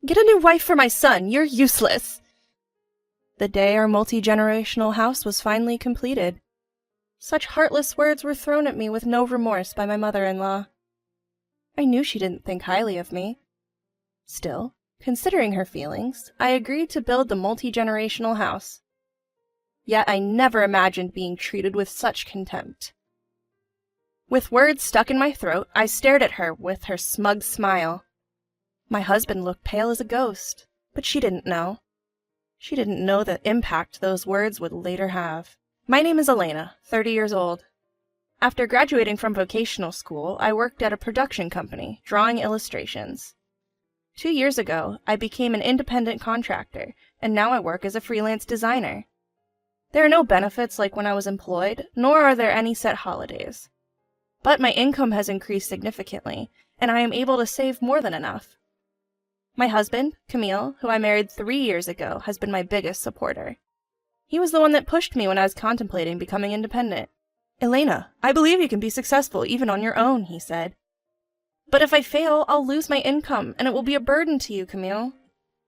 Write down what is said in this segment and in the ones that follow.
Get a new wife for my son. You're useless. The day our multi-generational house was finally completed. Such heartless words were thrown at me with no remorse by my mother-in-law. I knew she didn't think highly of me. Still, considering her feelings, I agreed to build the multi-generational house. Yet I never imagined being treated with such contempt. With words stuck in my throat, I stared at her with her smug smile. My husband looked pale as a ghost, but she didn't know. She didn't know the impact those words would later have. My name is Elena, 30 years old. After graduating from vocational school, I worked at a production company, drawing illustrations. 2 years ago, I became an independent contractor, and now I work as a freelance designer. There are no benefits like when I was employed, nor are there any set holidays. But my income has increased significantly, and I am able to save more than enough. My husband, Camille, who I married 3 years ago, has been my biggest supporter. He was the one that pushed me when I was contemplating becoming independent. Elena, I believe you can be successful even on your own, he said. But if I fail, I'll lose my income, and it will be a burden to you, Camille.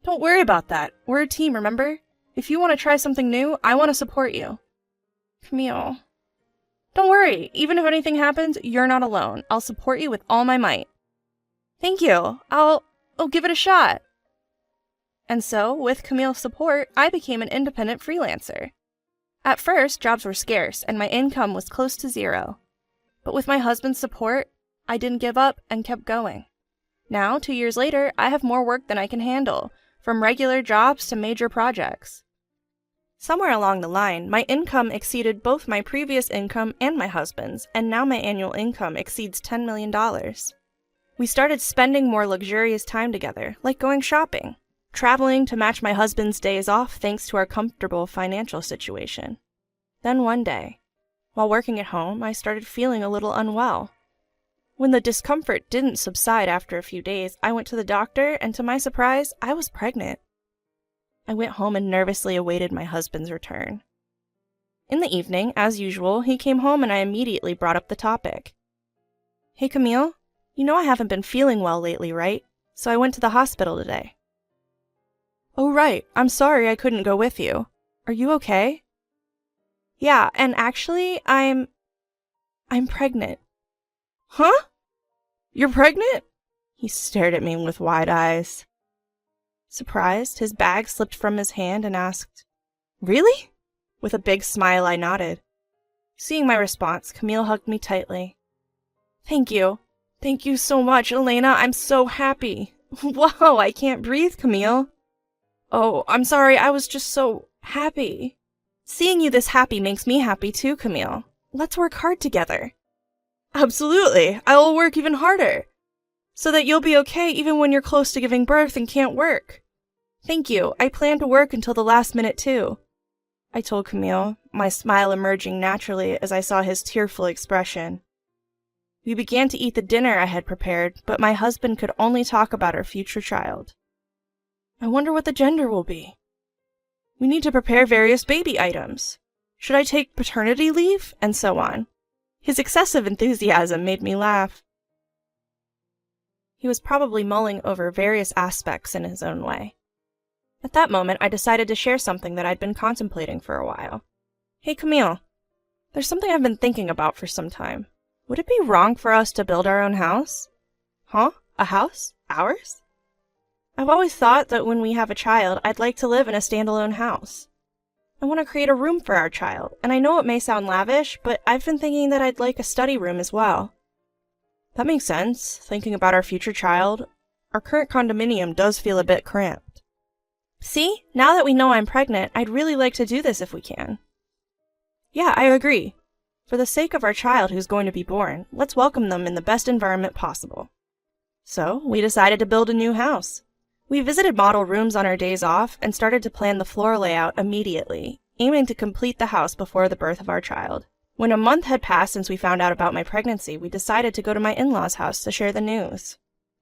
Don't worry about that. We're a team, remember? If you want to try something new, I want to support you. Camille. Don't worry. Even if anything happens, you're not alone. I'll support you with all my might. Thank you. I'll give it a shot. And so, with Camille's support, I became an independent freelancer. At first, jobs were scarce, and my income was close to zero. But with my husband's support, I didn't give up and kept going. Now, 2 years later, I have more work than I can handle, from regular jobs to major projects. Somewhere along the line, my income exceeded both my previous income and my husband's, and now my annual income exceeds $10 million. We started spending more luxurious time together, like going shopping, traveling to match my husband's days off thanks to our comfortable financial situation. Then one day, while working at home, I started feeling a little unwell. When the discomfort didn't subside after a few days, I went to the doctor, and to my surprise, I was pregnant. I went home and nervously awaited my husband's return. In the evening, as usual, he came home and I immediately brought up the topic. Hey, Camille, you know I haven't been feeling well lately, right? So I went to the hospital today. Oh, right. I'm sorry I couldn't go with you. Are you okay? Yeah, and actually, I'm pregnant. Huh? You're pregnant? He stared at me with wide eyes. Surprised, his bag slipped from his hand and asked, Really? With a big smile, I nodded. Seeing my response, Camille hugged me tightly. Thank you. Thank you so much, Elena. I'm so happy. Whoa, I can't breathe, Camille. Oh, I'm sorry. I was just so happy. Seeing you this happy makes me happy too, Camille. Let's work hard together. Absolutely. I will work even harder. So that you'll be okay even when you're close to giving birth and can't work. Thank you. I plan to work until the last minute too. I told Camille, my smile emerging naturally as I saw his tearful expression. We began to eat the dinner I had prepared, but my husband could only talk about our future child. I wonder what the gender will be. We need to prepare various baby items. Should I take paternity leave? And so on. His excessive enthusiasm made me laugh. He was probably mulling over various aspects in his own way. At that moment, I decided to share something that I'd been contemplating for a while. Hey, Camille, there's something I've been thinking about for some time. Would it be wrong for us to build our own house? Huh? A house? Ours? I've always thought that when we have a child, I'd like to live in a standalone house. I want to create a room for our child, and I know it may sound lavish, but I've been thinking that I'd like a study room as well. That makes sense, thinking about our future child. Our current condominium does feel a bit cramped. See, now that we know I'm pregnant, I'd really like to do this if we can. Yeah, I agree. For the sake of our child who's going to be born, let's welcome them in the best environment possible. So, we decided to build a new house. We visited model rooms on our days off and started to plan the floor layout immediately, aiming to complete the house before the birth of our child. When a month had passed since we found out about my pregnancy, we decided to go to my in-laws' house to share the news.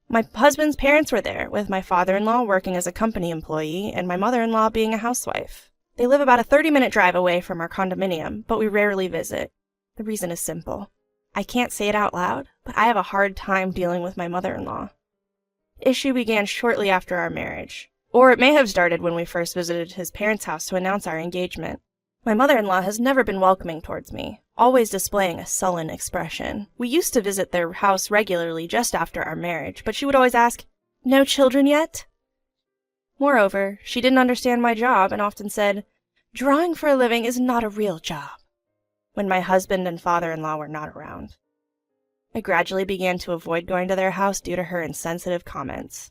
My husband's parents were there, with my father-in-law working as a company employee and my mother-in-law being a housewife. They live about a 30-minute drive away from our condominium, but we rarely visit. The reason is simple. I can't say it out loud, but I have a hard time dealing with my mother-in-law. The issue began shortly after our marriage. Or it may have started when we first visited his parents' house to announce our engagement. My mother-in-law has never been welcoming towards me, always displaying a sullen expression. We used to visit their house regularly just after our marriage, but she would always ask, "No children yet?" Moreover, she didn't understand my job and often said, "Drawing for a living is not a real job," when my husband and father-in-law were not around. I gradually began to avoid going to their house due to her insensitive comments.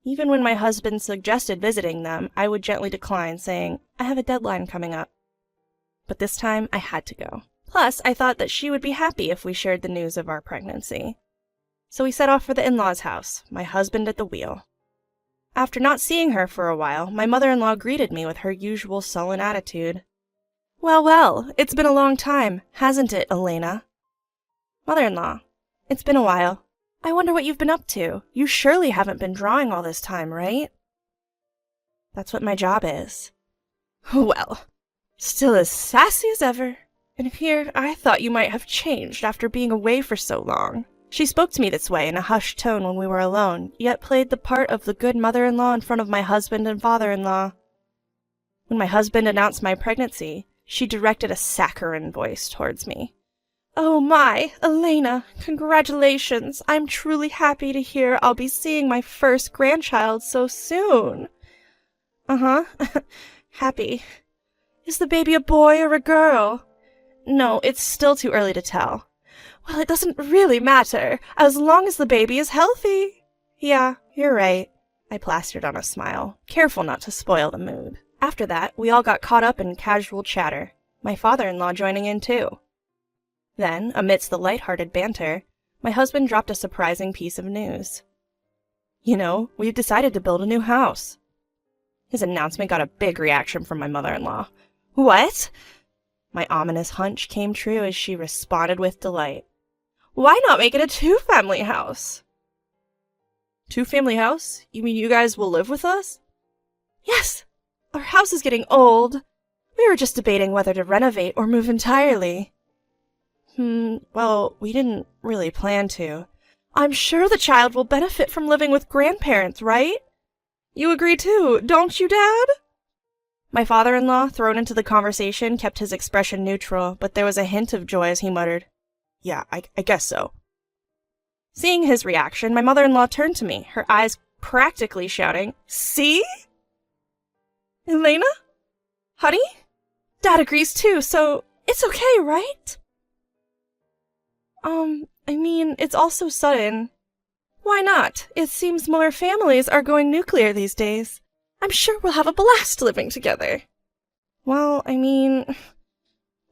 Even when my husband suggested visiting them, I would gently decline, saying, "I have a deadline coming up." But this time, I had to go. Plus, I thought that she would be happy if we shared the news of our pregnancy. So we set off for the in-laws' house, my husband at the wheel. After not seeing her for a while, my mother-in-law greeted me with her usual sullen attitude. "Well, well, it's been a long time, hasn't it, Elena?" "Mother-in-law, it's been a while. I wonder what you've been up to. You surely haven't been drawing all this time, right?" "That's what my job is." "Well, still as sassy as ever. And here I thought you might have changed after being away for so long." She spoke to me this way in a hushed tone when we were alone, yet played the part of the good mother-in-law in front of my husband and father-in-law. When my husband announced my pregnancy, she directed a saccharine voice towards me. "Oh my, Elena, congratulations. I'm truly happy to hear I'll be seeing my first grandchild so soon." "Uh-huh, happy. Is the baby a boy or a girl?" "No, it's still too early to tell." "Well, it doesn't really matter, as long as the baby is healthy." "Yeah, you're right." I plastered on a smile, careful not to spoil the mood. After that, we all got caught up in casual chatter, my father-in-law joining in too. Then, amidst the light-hearted banter, my husband dropped a surprising piece of news. "You know, we've decided to build a new house." His announcement got a big reaction from my mother-in-law. "What?" My ominous hunch came true as she responded with delight. "Why not make it a two-family house?" "Two-family house? You mean you guys will live with us?" "Yes. Our house is getting old. We were just debating whether to renovate or move entirely." Well, we didn't really plan to." "I'm sure the child will benefit from living with grandparents, right? You agree too, don't you, Dad?" My father-in-law, thrown into the conversation, kept his expression neutral, but there was a hint of joy as he muttered, "Yeah, I guess so." Seeing his reaction, my mother-in-law turned to me, her eyes practically shouting, "See? Elena? Honey? Dad agrees too, so it's okay, right?" I mean, it's all so sudden." "Why not? It seems more families are going nuclear these days. I'm sure we'll have a blast living together." "Well, I mean,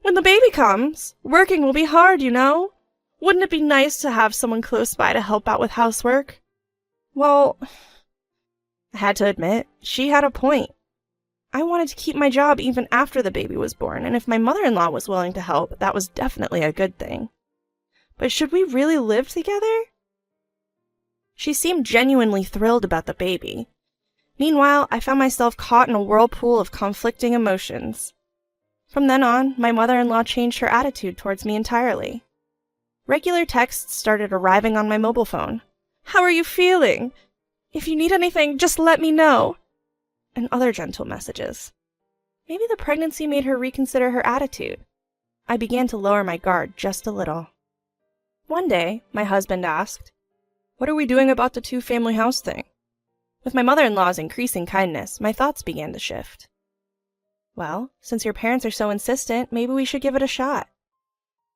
when the baby comes, working will be hard, you know? Wouldn't it be nice to have someone close by to help out with housework?" Well, I had to admit, she had a point. I wanted to keep my job even after the baby was born, and if my mother-in-law was willing to help, that was definitely a good thing. But should we really live together? She seemed genuinely thrilled about the baby. Meanwhile, I found myself caught in a whirlpool of conflicting emotions. From then on, my mother-in-law changed her attitude towards me entirely. Regular texts started arriving on my mobile phone. "How are you feeling? If you need anything, just let me know." And other gentle messages. Maybe the pregnancy made her reconsider her attitude. I began to lower my guard just a little. One day, my husband asked, "What are we doing about the two-family house thing?" With my mother-in-law's increasing kindness, my thoughts began to shift. "Well, since your parents are so insistent, maybe we should give it a shot."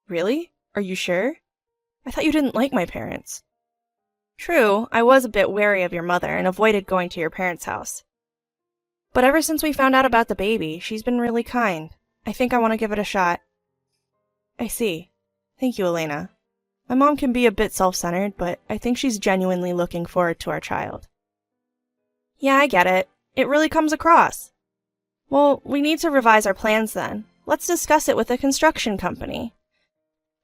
"Really? Are you sure? I thought you didn't like my parents." "True, I was a bit wary of your mother and avoided going to your parents' house. But ever since we found out about the baby, she's been really kind. I think I want to give it a shot." "I see. Thank you, Elena. My mom can be a bit self-centered, but I think she's genuinely looking forward to our child." "Yeah, I get it. It really comes across." "Well, we need to revise our plans then. Let's discuss it with the construction company."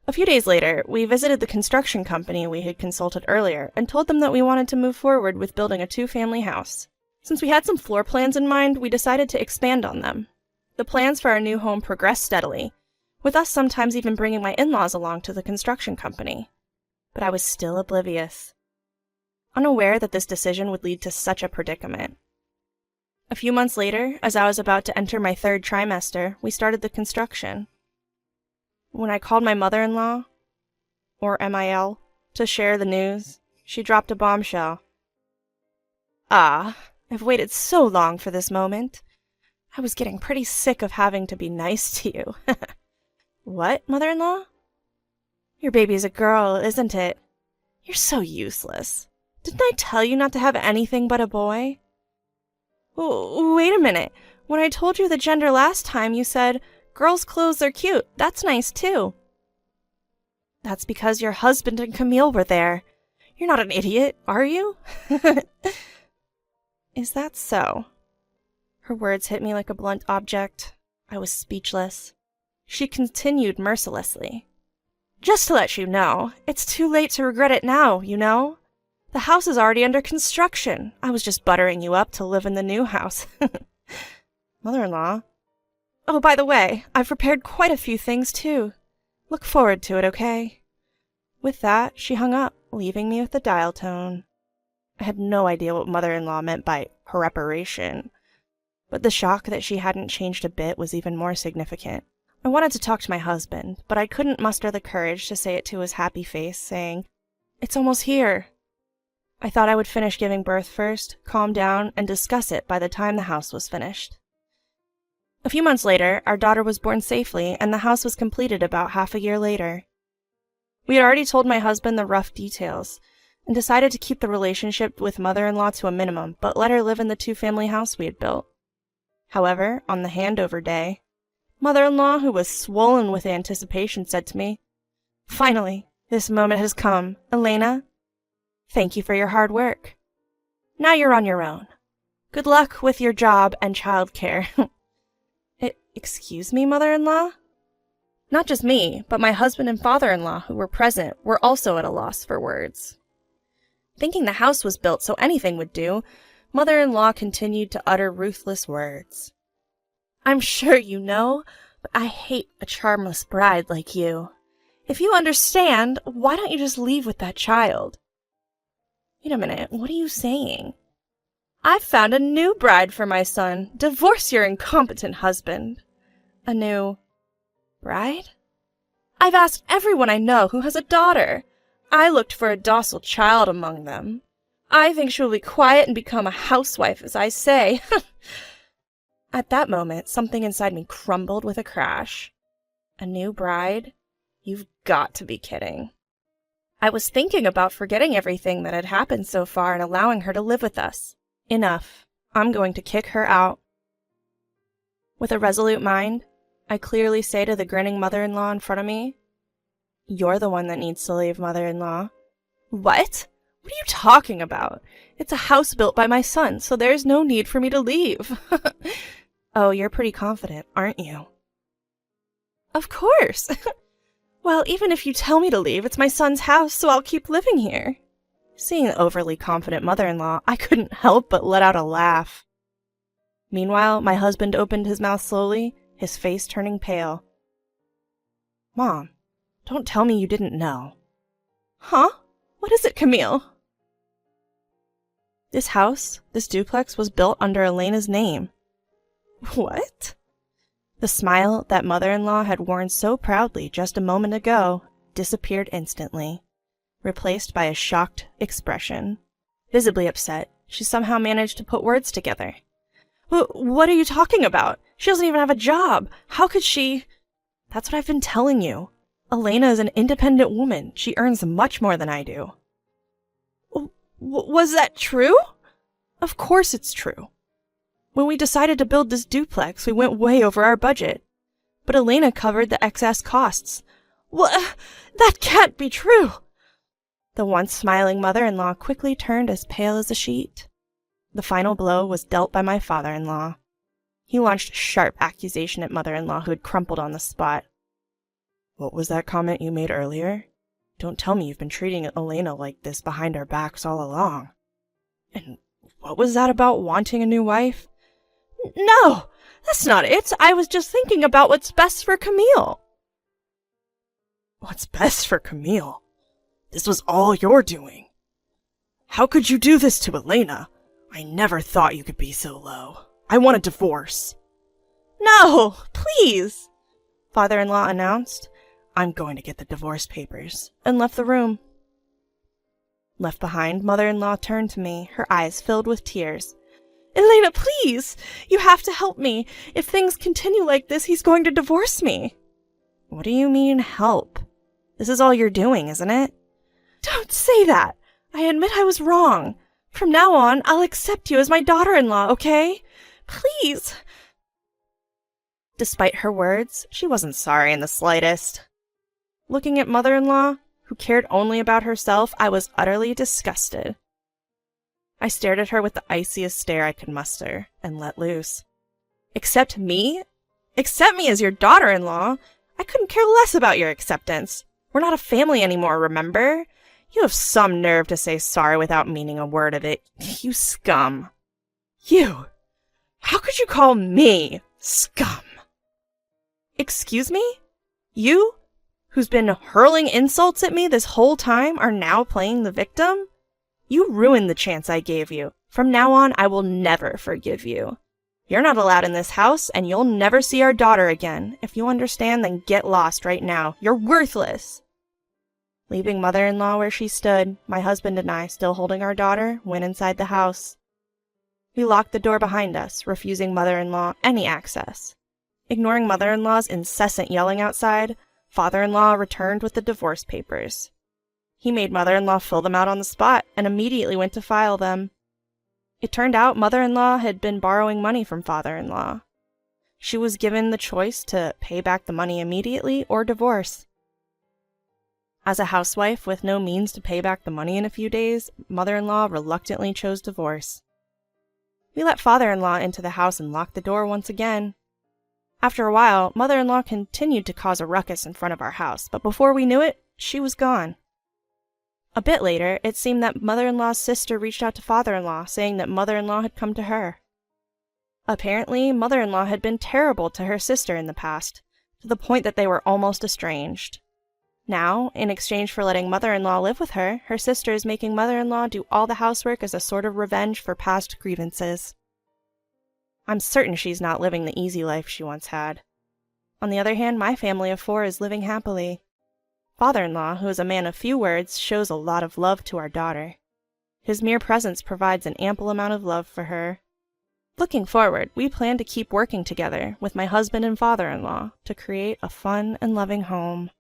A few days later, we visited the construction company we had consulted earlier and told them that we wanted to move forward with building a two-family house. Since we had some floor plans in mind, we decided to expand on them. The plans for our new home progressed steadily, with us sometimes even bringing my in-laws along to the construction company. But I was still oblivious. unaware that this decision would lead to such a predicament. A few months later, as I was about to enter my 3rd trimester, we started the construction. When I called my mother-in-law, or MIL, to share the news, she dropped a bombshell. "Ah, I've waited so long for this moment. I was getting pretty sick of having to be nice to you." "What, mother-in-law?" "Your baby's a girl, isn't it? You're so useless. Didn't I tell you not to have anything but a boy?" Wait a minute. When I told you the gender last time, you said, 'Girls' clothes are cute. That's nice, too.'" "That's because your husband and Camille were there. You're not an idiot, are you?" "Is that so?" Her words hit me like a blunt object. I was speechless. She continued mercilessly. "Just to let you know, it's too late to regret it now, you know? The house is already under construction. I was just buttering you up to live in the new house." "Mother-in-law?" "Oh, by the way, I've prepared quite a few things, too. Look forward to it, okay?" With that, she hung up, leaving me with the dial tone. I had no idea what mother-in-law meant by preparation, but the shock that she hadn't changed a bit was even more significant. I wanted to talk to my husband, but I couldn't muster the courage to say it to his happy face, saying, "It's almost here." I thought I would finish giving birth first, calm down, and discuss it by the time the house was finished. A few months later, our daughter was born safely, and the house was completed about half a year later. We had already told my husband the rough details, and decided to keep the relationship with mother-in-law to a minimum, but let her live in the 2-family house we had built. However, on the handover day, mother-in-law, who was swollen with anticipation, said to me, "Finally, this moment has come. Elena, thank you for your hard work. Now you're on your own. Good luck with your job and childcare." Excuse me, mother-in-law? Not just me, but my husband and father-in-law, who were present, were also at a loss for words. Thinking the house was built so anything would do, mother-in-law continued to utter ruthless words. "I'm sure you know, but I hate a charmless bride like you. If you understand, why don't you just leave with that child?" Wait a minute, what are you saying? "I've found a new bride for my son. Divorce your incompetent husband." "A new bride?" "I've asked everyone I know who has a daughter. I looked for a docile child among them. I think she will be quiet and become a housewife, as I say." At that moment, something inside me crumbled with a crash. A new bride? You've got to be kidding. I was thinking about forgetting everything that had happened so far and allowing her to live with us. Enough. I'm going to kick her out. With a resolute mind, I clearly say to the grinning mother-in-law in front of me, "You're the one that needs to leave, mother-in-law." "What? What are you talking about? It's a house built by my son, so there's no need for me to leave." "Oh, you're pretty confident, aren't you?" "Of course." "Well, even if you tell me to leave, it's my son's house, so I'll keep living here." Seeing the overly confident mother-in-law, I couldn't help but let out a laugh. Meanwhile, my husband opened his mouth slowly, his face turning pale. "Mom, don't tell me you didn't know." "Huh? What is it, Camille?" "This house, this duplex, was built under Elena's name." "What?" The smile that mother-in-law had worn so proudly just a moment ago disappeared instantly, replaced by a shocked expression. Visibly upset, she somehow managed to put words together. What are you talking about? She doesn't even have a job. How could she?" "That's what I've been telling you. Elena is an independent woman. She earns much more than I do." Was that true?" "Of course it's true. When we decided to build this duplex, we went way over our budget. But Elena covered the excess costs." "What? That can't be true." The once smiling mother-in-law quickly turned as pale as a sheet. The final blow was dealt by my father-in-law. He launched a sharp accusation at mother-in-law, who had crumpled on the spot. "What was that comment you made earlier? Don't tell me you've been treating Elena like this behind our backs all along. And what was that about wanting a new wife?" "No, that's not it. I was just thinking about what's best for Camille." "What's best for Camille? This was all your doing." How could you do this to Elena? I never thought you could be so low. I want a divorce. No, please, father-in-law announced. I'm going to get the divorce papers. And left the room. Left behind, mother-in-law turned to me, her eyes filled with tears. Elena, please! You have to help me. If things continue like this, he's going to divorce me. What do you mean, help? This is all you're doing, isn't it? Don't say that! I admit I was wrong. From now on, I'll accept you as my daughter-in-law, okay? Please! Despite her words, she wasn't sorry in the slightest. Looking at mother-in-law, who cared only about herself, I was utterly disgusted. I stared at her with the iciest stare I could muster, and let loose. Accept me? Accept me as your daughter-in-law? I couldn't care less about your acceptance. We're not a family anymore, remember? You have some nerve to say sorry without meaning a word of it, you scum. You! How could you call me scum? Excuse me? You, who's been hurling insults at me this whole time, are now playing the victim? You ruined the chance I gave you. From now on, I will never forgive you. You're not allowed in this house, and you'll never see our daughter again. If you understand, then get lost right now. You're worthless. Leaving mother-in-law where she stood, my husband and I, still holding our daughter, went inside the house. We locked the door behind us, refusing mother-in-law any access. Ignoring mother-in-law's incessant yelling outside, father-in-law returned with the divorce papers. He made mother-in-law fill them out on the spot and immediately went to file them. It turned out mother-in-law had been borrowing money from father-in-law. She was given the choice to pay back the money immediately or divorce. As a housewife with no means to pay back the money in a few days, mother-in-law reluctantly chose divorce. We let father-in-law into the house and locked the door once again. After a while, mother-in-law continued to cause a ruckus in front of our house, but before we knew it, she was gone. A bit later, it seemed that mother-in-law's sister reached out to father-in-law, saying that mother-in-law had come to her. Apparently, mother-in-law had been terrible to her sister in the past, to the point that they were almost estranged. Now, in exchange for letting mother-in-law live with her, her sister is making mother-in-law do all the housework as a sort of revenge for past grievances. I'm certain she's not living the easy life she once had. On the other hand, my family of 4 is living happily. Father-in-law, who is a man of few words, shows a lot of love to our daughter. His mere presence provides an ample amount of love for her. Looking forward, we plan to keep working together with my husband and father-in-law to create a fun and loving home.